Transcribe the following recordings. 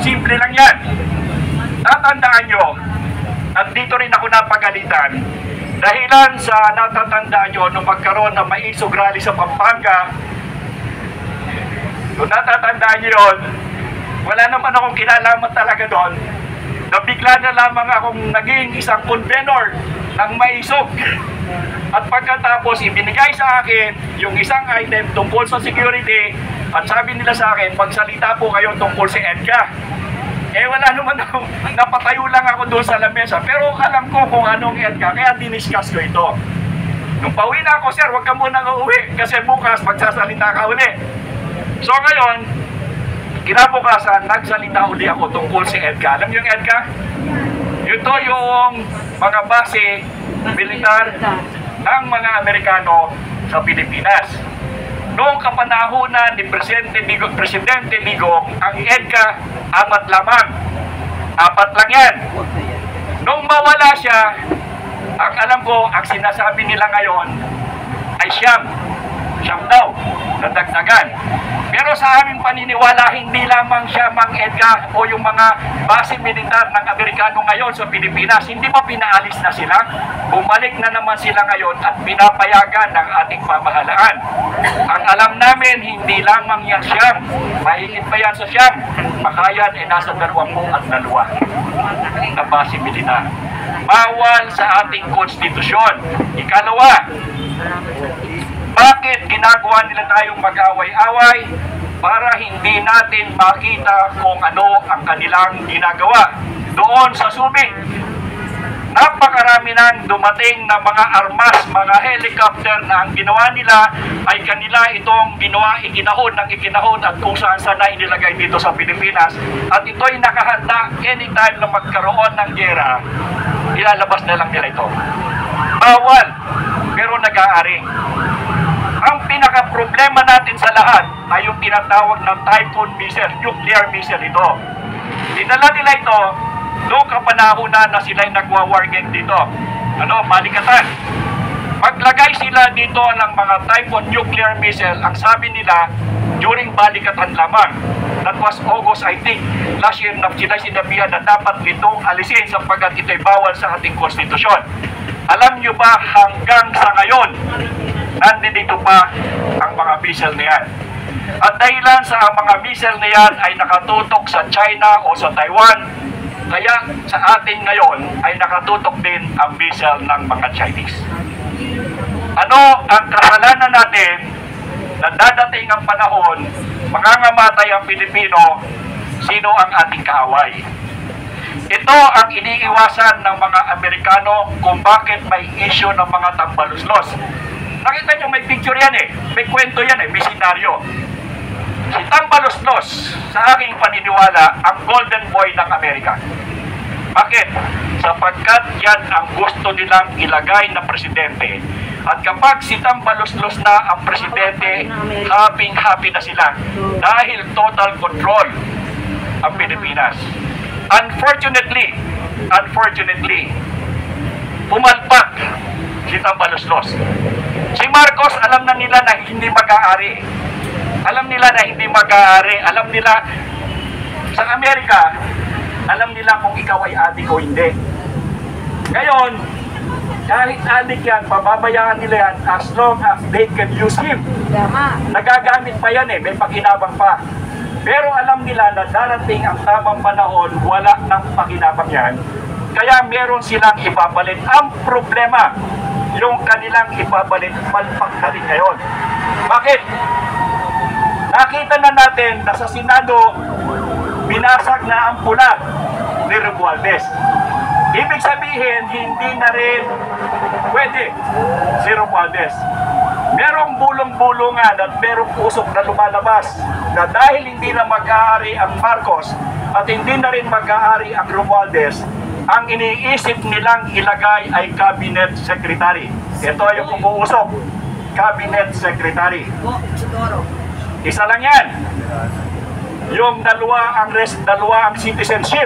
Simple lang yan. Tatandaan nyo, at dito rin ako napagalitan, dahilan sa natatandaan nyo nung magkaroon ng maisog rally sa Pampanga, kung natatandaan nyo yun, wala naman akong kinalaman talaga doon, nabigla na lamang akong naging isang convenor ng maisog. At pagkatapos, ibinigay sa akin yung isang item tungkol sa security at sabi nila sa akin, magsalita po kayo tungkol sa EDCA. Eh wala naman ako, napatayo lang ako doon sa lamesa, pero alam ko kung anong EDCA, kaya diniscuss ko ito. Nung pauwi na ako, sir, huwag ka munang uuwi kasi bukas magsasalita ka uli. So ngayon, kinabukasan, nagsalita uli ako tungkol sa EDCA. Alam niyo yung EDCA? Ito yung mga base militar ng mga Amerikano sa Pilipinas. Noong kapanahunan ni Presidente Digong, ang EDCA, 4 lamang. 4 lang yan. Nung mawala siya, ang alam ko, ang sinasabi nila ngayon ay siyam daw, nadagdagan. Pero sa aming paniniwala, hindi lamang siya mang EDCA o yung mga base militar ng Amerikano ngayon sa Pilipinas. Hindi ba pinaalis na sila? Bumalik na naman sila ngayon at pinapayagan ng ating pamahalaan. Ang alam namin, hindi lamang yan siyam. Mahigit pa yan sa siyam. Makayan ay nasa 22 na base militar. Bawal sa ating konstitusyon. Ikalawa, bakit ginagawa nila tayong mag-away-away? Para hindi natin makita kung ano ang kanilang ginagawa. Doon sa Subic, napakarami nang dumating na mga armas, mga helicopter na ang ginawa nila ay kanila itong ikinahon at kung saan na inilagay dito sa Pilipinas. At ito'y nakahanda anytime na magkaroon ng giyera, ilalabas na lang nila ito. Bawal, pero nag-aaring. Ang pinaka-problema natin sa lahat ay yung tinatawag ng Typhoon missile, nuclear missile ito. Dinala nila ito noong kapanahunan na sila'y nagwa-war game dito. Malikatan. Maglagay sila dito ng mga Typhoon nuclear missile, ang sabi nila, during balikatan lamang. That was August, I think. Last year na sila sinabihan na dapat itong alisin sapagkat ito'y bawal sa ating konstitusyon. Alam nyo ba hanggang sa ngayon, nandito pa ang mga missile na yan. At dahilan sa mga missile na yan ay nakatutok sa China o sa Taiwan, kaya sa atin ngayon ay nakatutok din ang missile ng mga Chinese. Ano ang kasalanan natin na dadating ang panahon, mangangamatay ang Pilipino, sino ang ating kaaway? Ito ang iniiwasan ng mga Amerikano kung bakit may issue ng mga tambaluslos. Nakita nyo may picture yan may kwento yan may senaryo. Si Tambaluslos, sa aking paniniwala, ang golden boy ng Amerika. Bakit? Sapagkat yan ang gusto nilang ilagay na presidente. At kapag si Tambaluslos na ang presidente, happy na sila. Dahil total control ang Pilipinas. Unfortunately, pumalpak si Tambaluslos. Si Marcos, alam na nila na hindi mag-aari. Alam nila sa Amerika, alam nila kung ikaw ay adik o hindi. Ngayon, kahit adik yan, pababayaan nila yan as long as they can use him. Nagagamit pa yan may pakinabang pa. Pero alam nila na darating ang tamang panahon, wala nang pakinabang yan. Kaya meron silang ipapalit. Ang problema, yung kanilang ipapalit, palpak na rin ngayon. Bakit? Nakita na natin na sa Senado, binasag na ang pula ni Romualdez. Ibig sabihin, hindi na rin pwede si Romualdez. Merong bulong-bulungan at merong usok na lumalabas na dahil hindi na mag-aari ang Marcos at hindi na rin mag-aari ang Romualdez, ang iniisip nilang ilagay ay cabinet secretary. Ito yung umuusok, cabinet secretary. Isa lang yan. Yung dalawa ang citizenship.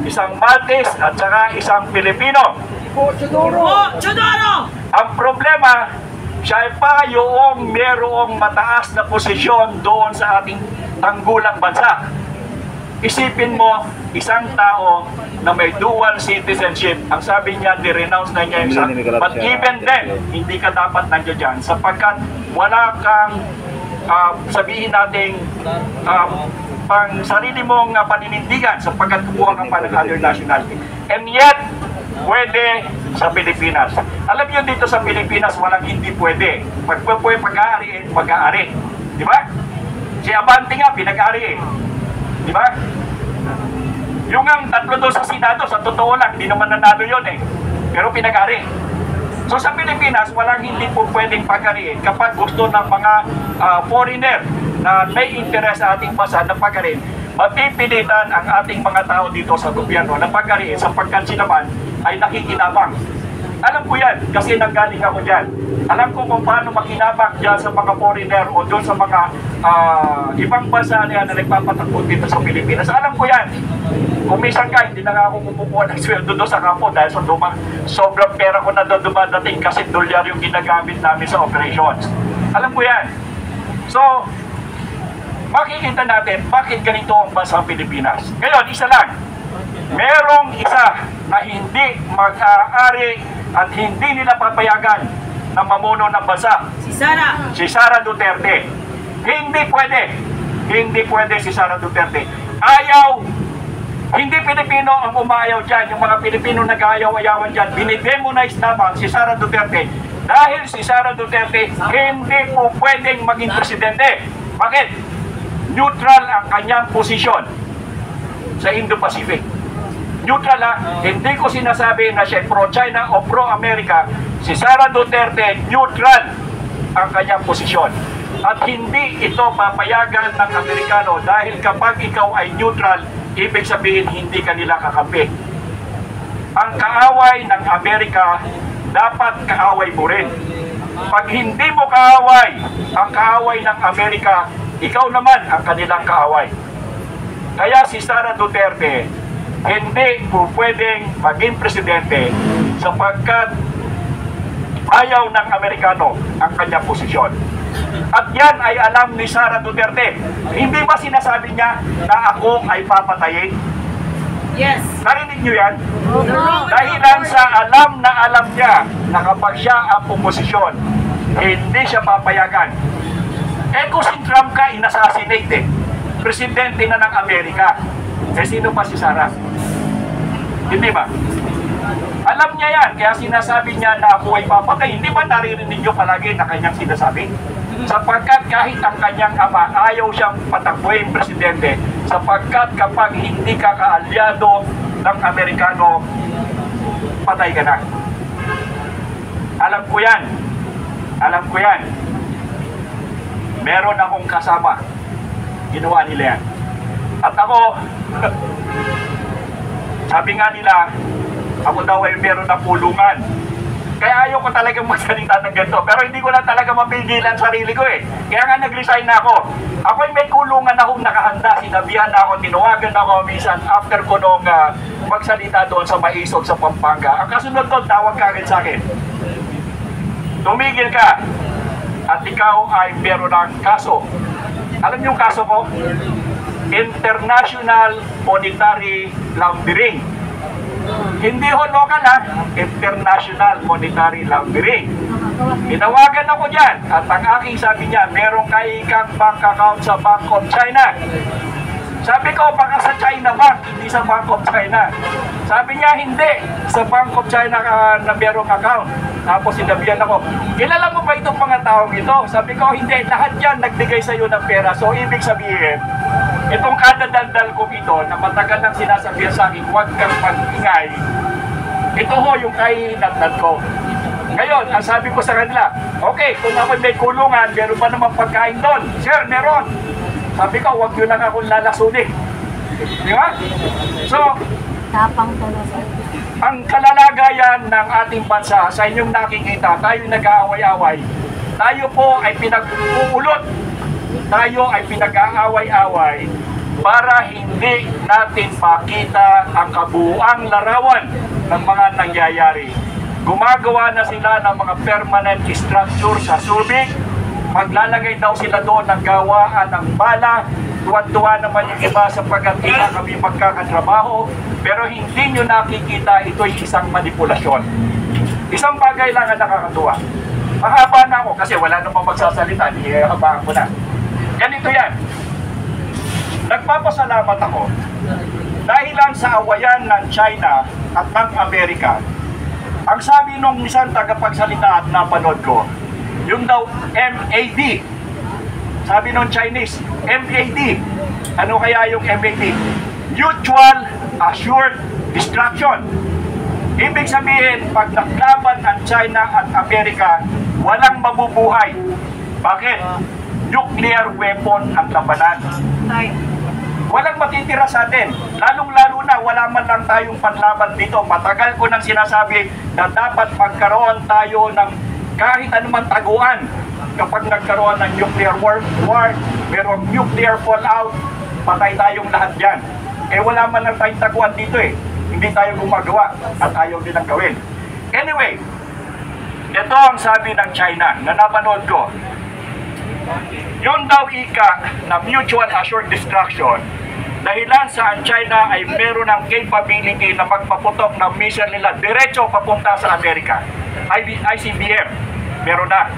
Isang Maltese at saka isang Pilipino. Ang problema, siya pa yung merong mataas na posisyon doon sa ating tanggulang bansa. Isipin mo, isang tao na may dual citizenship, ang sabi niya, ni-renounce na niya yung sa... But even then, hindi ka dapat nandiyan dyan sapagkat wala kang sabihin nating pang sarili mong paninindigan sapagkat kumuha kang pa ng other nationality. And yet, pwede sa Pilipinas. Alam niyo dito sa Pilipinas, walang hindi pwede. Pag pag-aari, pag-aari. Di ba? Si Abante nga, pinag-aari eh. Di ba? Yung ang tatlo doon sa Senado, sa totoo lang, hindi naman nanalo yun eh. Pero pinag-aari. So sa Pilipinas, walang hindi po pwedeng pag-ariin kapag gusto ng mga foreigner na may interest sa ating bansa na pag-ariin, mapipilitan ang ating mga tao dito sa gobyerno na pag-ariin sapagkat sila man ay nakikinabang. Alam ko yan kasi nanggaling ako dyan. Alam ko kung paano makinabang dyan sa mga foreigner o doon sa mga ibang bansa na nagpapatakbo dito sa Pilipinas. Alam ko yan. Kung minsan ka, hindi na nga ako kumukuha ng sweldo doon sa kampo dahil sa sobrang pera ko na doon dumadating kasi dolyar yung ginagamit namin sa operations. Alam ko yan. So, makikita natin bakit ganito ang bansa Pilipinas. Ngayon, isa lang. Merong isa na hindi mag-aari at hindi nila papayagan na mamuno ng bansa. Si Sara. Si Sara Duterte. Hindi pwede. Hindi pwede si Sara Duterte. Ayaw. Hindi Pilipino ang umayaw dyan. Yung mga Pilipino nag-ayaw-ayawan dyan. Binidemonize naman si Sara Duterte. Dahil si Sara Duterte hindi po pwedeng maging presidente. Bakit? Neutral ang kanyang posisyon sa Indo-Pacific. Neutral ha, hindi ko sinasabi na siya pro-China o pro-America. Si Sara Duterte, neutral ang kanyang posisyon. At hindi ito papayagan ng Amerikano dahil kapag ikaw ay neutral, ibig sabihin hindi ka nila kakampi. Ang kaaway ng Amerika, dapat kaaway mo rin. Pag hindi mo kaaway ang kaaway ng Amerika, ikaw naman ang kanilang kaaway. Kaya si Sara Duterte, hindi po pwedeng maging presidente sapagkat ayaw ng Amerikano ang kanyang posisyon. At yan ay alam ni Sara Duterte. Hindi ba sinasabi niya na ako ay papatayin? Yes. Narinig niyo yan? No. Dahilan sa alam niya na kapag siya ang oposisyon, hindi siya papayagan. Eh kung si Trump ka, inassassinate eh. Presidente na ng Amerika. Eh sino pa si Sara? Hindi ba? Alam niya yan, kaya sinasabi niya na ako ay papatay. Hindi ba naririnig niyo palagi na kanyang sinasabi? Sapagkat kahit ang kanyang ama, ayaw siyang patakbuhin presidente. Sapagkat kapag hindi ka kaalyado ng Amerikano, patay ka na. Alam ko yan. Alam ko yan. Meron akong kasama. Ginawa nila yan. At ako, sabi nga nila, ako daw ay meron ng pulungan. Kaya ayaw ko talagang magsalita ng ganito. Pero hindi ko na talaga mapigilan sarili ko eh. Kaya nga nag-resign na ako. Ako ay may kulungan akong nakahanda. Sinabihan na ako, tinawagan ako minsan after ko nung magsalita doon sa Maisog sa Pampanga. Ang kasunod doon, tawag ka agad sa akin. Tumigil ka. At ikaw ay meron ng kaso. Alam niyo yung kaso ko? International Monetary Laundering. Hindi ho local ha, International Monetary Laundering. Tinawagan ako dyan at ang aking sabi niya, meron kang bank account sa Bank of China. Sabi ko, baka sa China Bank, hindi sa Bank of China. Sabi niya, hindi. Sa Bank of China na merong account. Tapos sinabihan ako, kilala mo ba itong mga taong ito? Sabi ko, hindi. Lahat yan nagbigay sa iyo ng pera. So, ibig sabihin, itong kadadaldal ko ito, na matagal nang sinasabihan sa akin, huwag kang mag-ingay. Ito ho yung kahinatnan ko. Ngayon, ang sabi ko sa kanila, okay, kung ako may kulungan, meron pa naman pagkain doon. Sir, meron. Sabi ko, huwag yun lang akong lalasunin. Di ba? So, Tapang talaga. ang kalalagayan ng ating bansa, sa inyong nakikita, tayo nag-aaway-away. Tayo po ay pinag-uulot. Tayo ay pinag-aaway-away para hindi natin makita ang kabuuang larawan ng mga nangyayari. Gumagawa na sila ng mga permanent structure sa Subic. Maglalagay daw sila doon ng gawaan ng bala tuwan-tuwa naman yung iba sapagkat hindi na kami magkakatrabaho, pero hindi nyo nakikita ito'y isang manipulasyon. Isang bagay lang ang nakakatuwa. Mahaba na ako kasi wala namang magsasalita, habaan ko na. Ganito yan. Nagpapasalamat ako dahil lang sa awayan ng China at ng Amerika. Ang sabi nung isang tagapagsalita at napanood ko, yung daw MAD. Sabi nung Chinese, MAD. Ano kaya yung MAD? Mutual Assured Destruction. Ibig sabihin, pag naglaban ang China at Amerika, walang mabubuhay. Bakit? Nuclear weapon ang labanan. Walang matitira sa atin. Lalong-lalo na, wala man lang tayong panlaban dito. Matagal ko nang sinasabi na dapat magkaroon tayo ng kahit anumang taguan. Kapag nagkaroon ng nuclear war, merong nuclear fallout, patay tayong lahat dyan. Eh wala man lang tayong taguan dito eh. Hindi tayo gumagawa at ayaw din ang gawin. Anyway, ito ang sabi ng China na napanood ko. Yun daw ika na mutual assured destruction, dahilan sa ang China ay meron ng capability na magpaputok ng missile nila diretso papunta sa Amerika. ICBM, meron na.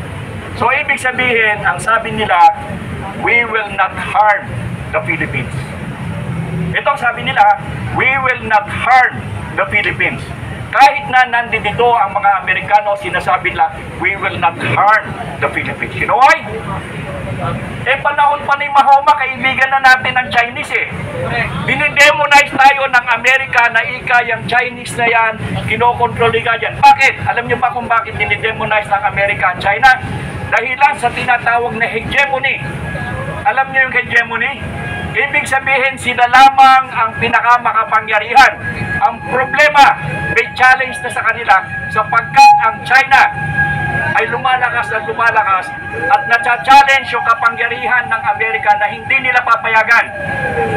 So ibig sabihin, ang sabi nila, we will not harm the Philippines. Itong sabi nila, we will not harm the Philippines. Kahit na nandito ang mga Amerikano, sinasabi nila, we will not harm the Philippines. You know why? Eh panahon pa ni Mahoma, kaibigan na natin ng Chinese eh. Dinidemonize tayo ng Amerika na ika yung Chinese na yan, kinokontrol ka yan. Bakit? Alam niyo ba kung bakit dinidemonize ng Amerika ang China? Dahilan sa tinatawag na hegemony. Alam niyo yung hegemony? Ibig sabihin, sila lamang ang pinakamakapangyarihan. Ang problema, may challenge na sa kanila sapagkat ang China ay lumalakas at nacha-challenge yung kapangyarihan ng Amerika na hindi nila papayagan.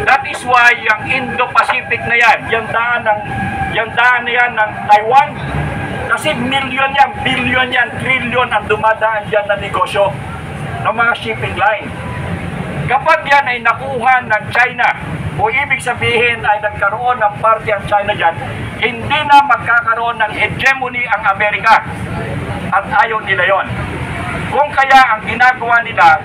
That is why yung Indo-Pacific na yan, yung daan na yan ng Taiwan, kasi milyon yan, billion yan, trillion ang dumadaan dyan na negosyo ng mga shipping line. Kapag yan ay nakuha ng China, o ibig sabihin ay nagkaroon ng parte ang China dyan, hindi na magkakaroon ng hegemony ang Amerika. At ayaw nila yon. Kung kaya ang ginagawa nila,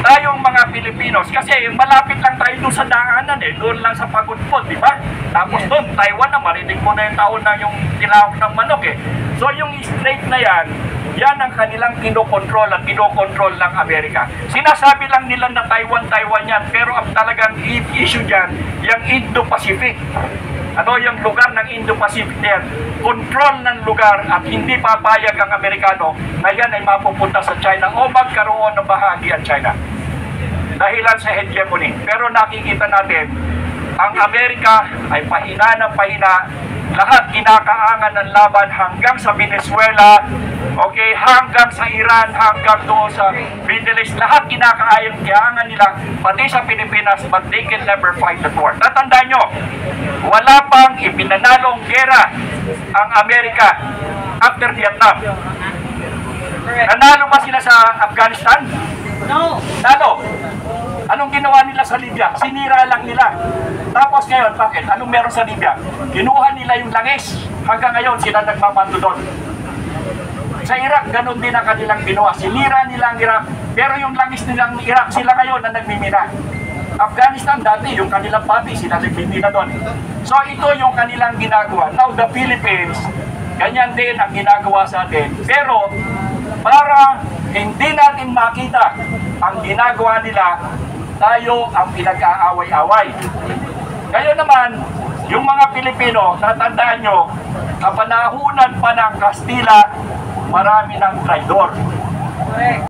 tayong mga Pilipinos, kasi malapit lang tayo doon sa daanan eh, doon lang sa Pagudpod, di ba? Tapos doon, Taiwan na, marinig mo na yung taon na yung tinawag ng manok eh. So yung strait na yan, yan ang kanilang kinokontrol at kinokontrol ng Amerika. Sinasabi lang nila na Taiwan yan, pero ang talagang issue dyan, yung Indo-Pacific. Ano yung lugar ng Indo-Pacific na yan? Control ng lugar at hindi papayag ang Amerikano na yan ay mapupunta sa China o magkaroon ng bahagi ang China. Dahilan sa hegemony. Pero nakikita natin, ang Amerika ay pahina ng pahina. Lahat kinakaangan ng laban hanggang sa Venezuela, okay, hanggang sa Iran, hanggang doon sa Middle East. Lahat kinakaangan nila, pati sa Pilipinas, but they can never fight the war. Tatandaan nyo, wala pang ipinanalong gera ang Amerika after Vietnam. Nanalo ba sila sa Afghanistan? No. Talo. Anong ginawa nila sa Libya? Sinira lang nila. Tapos ngayon, bakit? Anong meron sa Libya? Kinuha nila yung langis. Hanggang ngayon, sila nagmamando doon. Sa Iraq, ganun din ang kanilang ginawa. Sinira nila ang Iraq. Pero yung langis nilang Iraq, sila ngayon na nagmimina. Afghanistan, dati, yung kanilang pati, sila nagmimina doon. So, ito yung kanilang ginagawa. Now, the Philippines, ganyan din ang ginagawa sa atin. Pero, para hindi natin makita ang ginagawa nila, tayo ang pinag-aaway-away. Ngayon naman, yung mga Pilipino, natandaan nyo, kapanahunan pa ng Kastila, marami ng traidor.